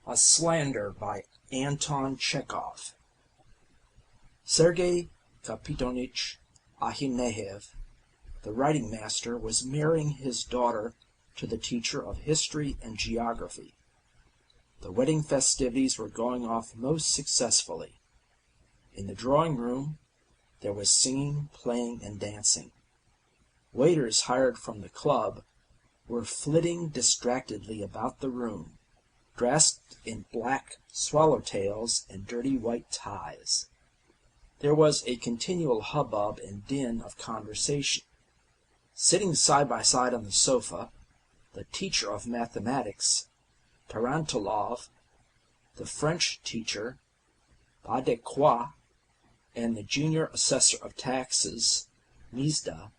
A Slander by Anton Chekhov. Sergei Kapitonich Ahineev, the writing master, was marrying his daughter to the teacher of history and geography. The wedding festivities were going off most successfully. In the drawing room there was singing, playing, and dancing. Waiters hired from the club were flitting distractedly about the room, dressed in black swallowtails and dirty white ties. There was a continual hubbub and din of conversation. Sitting side by side on the sofa, the teacher of mathematics, Tarantulov, the French teacher, Badecroix, and the junior assessor of taxes, Mizda,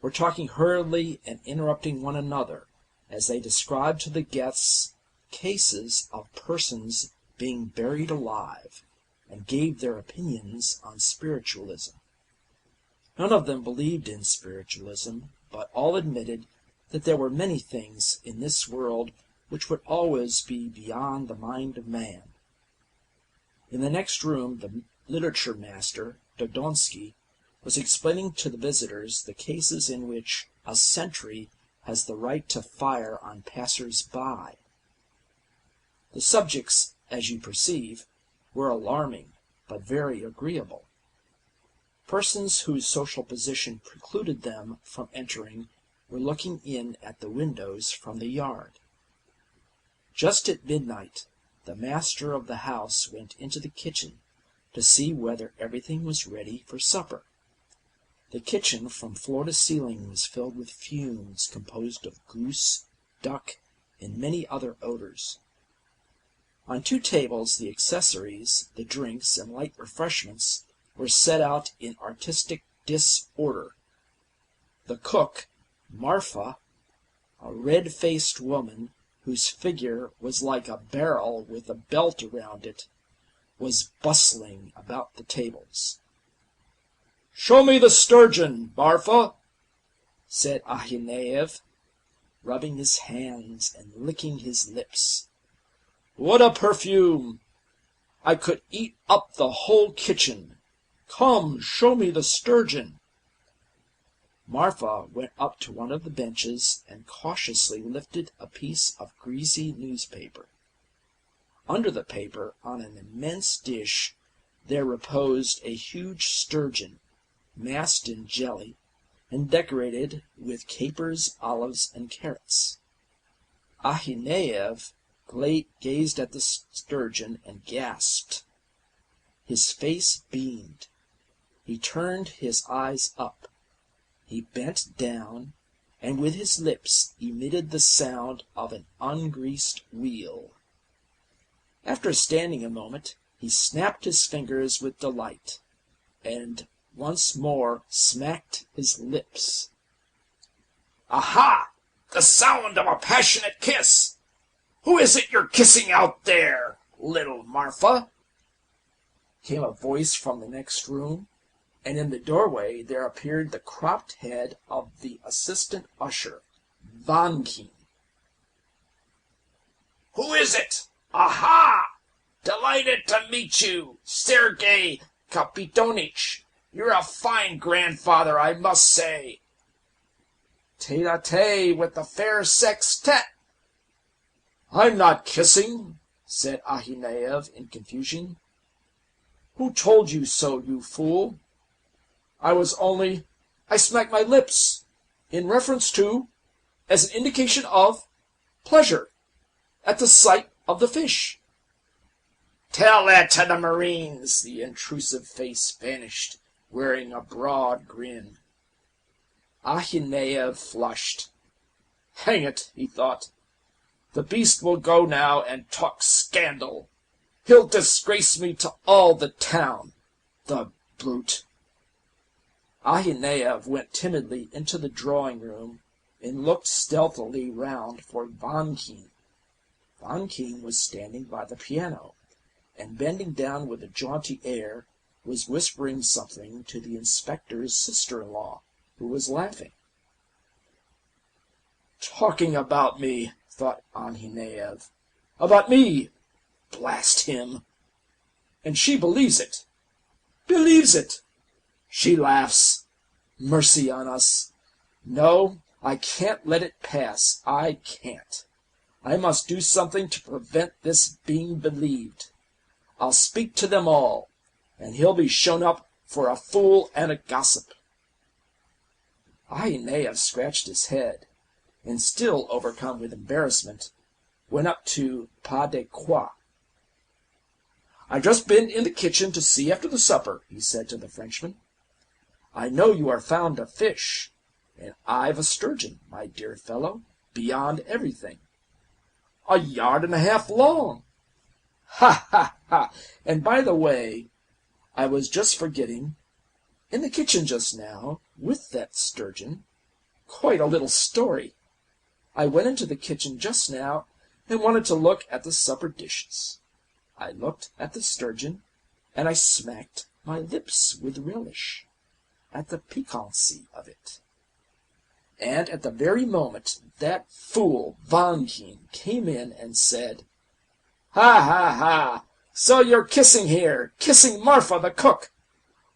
were talking hurriedly and interrupting one another as they described to the guests cases of persons being buried alive, and gave their opinions on spiritualism. None of them believed in spiritualism, but all admitted that there were many things in this world which would always be beyond the mind of man. In the next room the literature master, Dodonsky, was explaining to the visitors the cases in which a sentry has the right to fire on passers-by. The subjects, as you perceive, were alarming, but very agreeable. Persons whose social position precluded them from entering were looking in at the windows from the yard. Just at midnight, the master of the house went into the kitchen to see whether everything was ready for supper. The kitchen from floor to ceiling was filled with fumes composed of goose, duck, and many other odors. On two tables the accessories, the drinks, and light refreshments were set out in artistic disorder. The cook, Marfa, a red-faced woman whose figure was like a barrel with a belt around it, was bustling about the tables. "Show me the sturgeon, Marfa," said Ahineev, rubbing his hands and licking his lips. "What a perfume! I could eat up the whole kitchen. Come, show me the sturgeon." Marfa went up to one of the benches and cautiously lifted a piece of greasy newspaper. Under the paper, on an immense dish, there reposed a huge sturgeon, masked in jelly, and decorated with capers, olives, and carrots. Ahineev gazed at the sturgeon and gasped. His face beamed. He turned his eyes up. He bent down, and with his lips emitted the sound of an ungreased wheel. After standing a moment, he snapped his fingers with delight, and once more smacked his lips. "Aha! The sound of a passionate kiss! Who is it you're kissing out there, little Marfa?" came a voice from the next room, and in the doorway there appeared the cropped head of the assistant usher, Vankin. "Who is it? Aha! Delighted to meet you, Sergei Kapitonich. You're a fine grandfather, I must say." "Tete-a-tete with the fair sextet." "I'm not kissing," said Ahineev in confusion. "Who told you so, you fool? I smacked my lips, in reference to, as an indication of, pleasure, at the sight of the fish." "Tell that to the Marines." The intrusive face vanished, wearing a broad grin. Ahineev flushed. "Hang it," he thought. "The beast will go now and talk scandal. He'll disgrace me to all the town, the brute." Ahineev went timidly into the drawing-room and looked stealthily round for Vankin. Vankin was standing by the piano, and bending down with a jaunty air, was whispering something to the inspector's sister-in-law. who was laughing. "Talking about me," thought Ahineev. "About me! Blast him! And she believes it! Believes it! She laughs! Mercy on us! No, I can't let it pass. I can't. I must do something to prevent this being believed. I'll speak to them all, and he'll be shown up for a fool and a gossip." Ahineev scratched his head, and, still overcome with embarrassment, went up to Pas de Quoi. "I've just been in the kitchen to see after the supper," he said to the Frenchman. "I know you are fond of fish, and I've a sturgeon, my dear fellow, beyond everything. 1.5 yards long! Ha, ha, ha! And by the way, I was just forgetting, in the kitchen just now, with that sturgeon, quite a little story. I went into the kitchen just now and wanted to look at the supper dishes. I looked at the sturgeon, and I smacked my lips with relish at the piquancy of it. And at the very moment that fool Vankin came in and said, 'Ha, ha, ha! So you're kissing here, kissing Marfa the cook!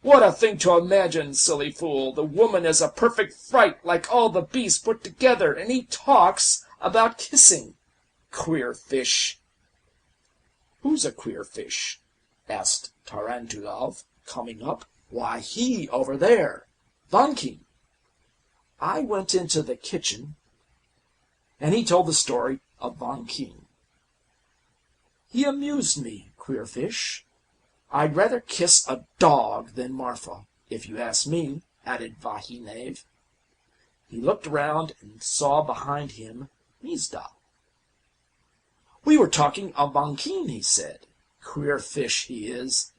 What a thing to imagine, silly fool! The woman is a perfect fright, like all the beasts put together, and he talks about kissing! Queer fish!' 'Who's a queer fish?' asked Tarantulov, coming up. 'Why, he over there, Vankin. I went into the kitchen, and he told the story of Vankin. He amused me, queer fish. I'd rather kiss a dog than Marfa, if you ask me,' added Vahinev. He looked round and saw behind him Mizda. 'We were talking of Vankin,' he said. 'Queer fish he is.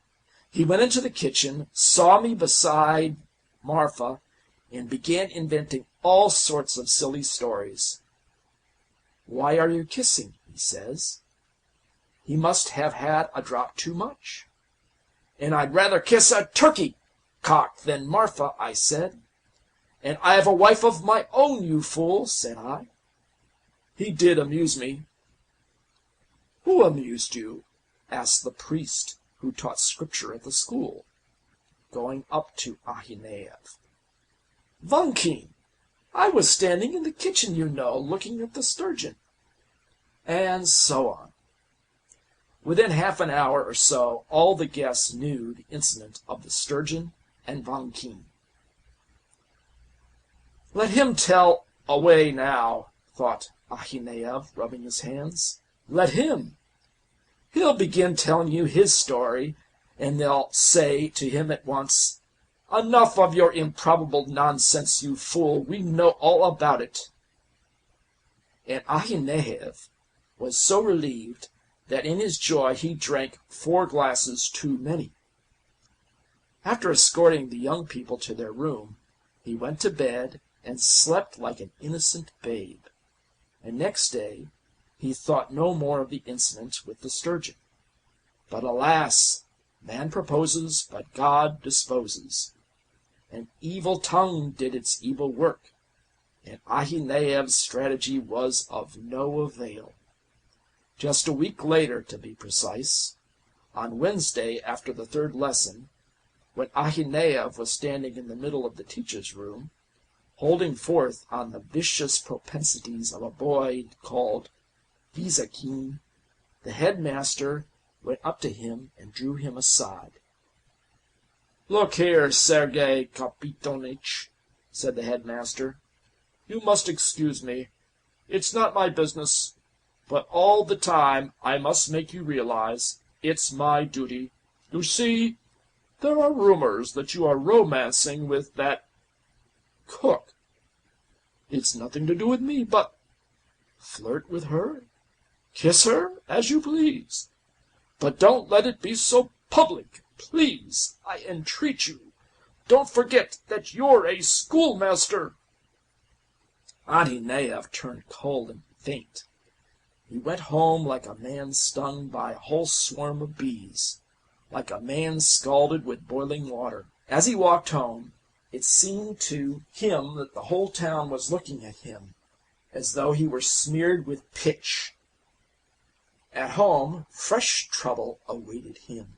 He went into the kitchen, saw me beside Marfa, and began inventing all sorts of silly stories. "Why are you kissing?" he says. "He must have had a drop too much." "And I'd rather kiss a turkey cock than Marfa," I said. "And I have a wife of my own, you fool," said I. He did amuse me. "Who amused you?" asked the priest who taught scripture at the school, going up to Ahineev. "Vankin. I was standing in the kitchen, you know, looking at the sturgeon." And so on. Within half an hour or so all the guests knew the incident of the sturgeon and Vankin. "Let him tell away now," thought Ahineev, rubbing his hands. "Let him. He'll begin telling you his story, and they'll say to him at once, 'Enough of your improbable nonsense, you fool. We know all about it.'" And Ahineev was so relieved that in his joy he drank 4 glasses too many. After escorting the young people to their room, he went to bed and slept like an innocent babe. And next day he thought no more of the incident with the sturgeon. But alas! Man proposes, but God disposes. An evil tongue did its evil work, and Ahineev's strategy was of no avail. Just a week later, to be precise, on Wednesday after the 3rd lesson, when Ahineev was standing in the middle of the teacher's room, holding forth on the vicious propensities of a boy called Vizakin, the headmaster went up to him and drew him aside. "Look here, Sergei Kapitonich," said the headmaster, "you must excuse me. It's not my business, but all the time I must make you realize it's my duty. You see, there are rumors that you are romancing with that cook. It's nothing to do with me, but flirt with her, kiss her, as you please. But don't let it be so public, please. I entreat you. Don't forget that you're a schoolmaster." Ahineev turned cold and faint. He went home like a man stung by a whole swarm of bees, like a man scalded with boiling water. As he walked home, It seemed to him that the whole town was looking at him, as though he were smeared with pitch. At home, fresh trouble awaited him.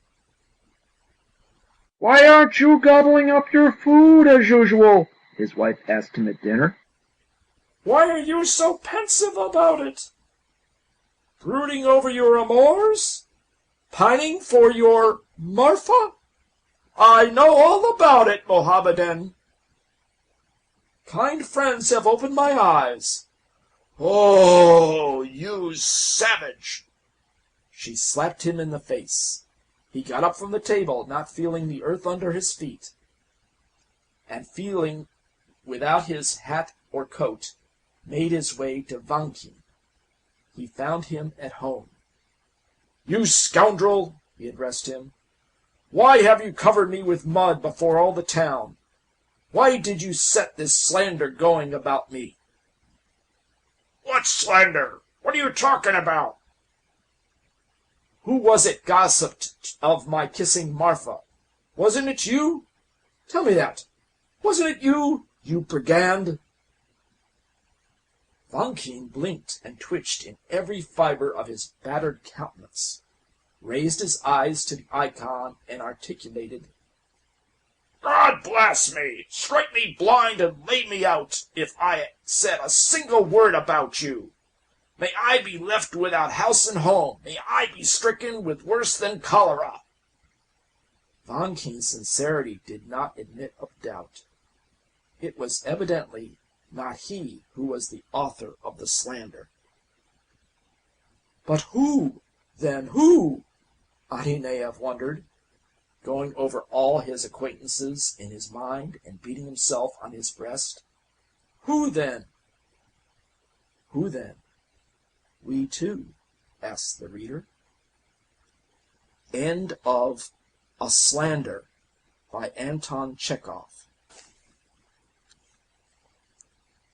"Why aren't you gobbling up your food as usual?" his wife asked him at dinner. "Why are you so pensive about it? Brooding over your amours? Pining for your Marfa? I know all about it, Mohammedan. Kind friends have opened my eyes. Oh, you savage!" She slapped him in the face. He got up from the table, not feeling the earth under his feet, and feeling without his hat or coat, made his way to Vankin. He found him at home. "You scoundrel!" he addressed him. "Why have you covered me with mud before all the town? Why did you set this slander going about me?" "What slander? What are you talking about?" "Who was it gossiped of my kissing Marfa? Wasn't it you? Tell me that. Wasn't it you, you brigand?" Vankin blinked and twitched in every fibre of his battered countenance, raised his eyes to the icon, and articulated, "God bless me! Strike me blind and lay me out if I said a single word about you! May I be left without house and home! May I be stricken with worse than cholera!" Vankin's sincerity did not admit of doubt. It was evidently not he who was the author of the slander. But who, then, who? Ahineev wondered, going over all his acquaintances in his mind and beating himself on his breast. Who then? Who then? We too, asks the reader. End of A Slander by Anton Chekhov.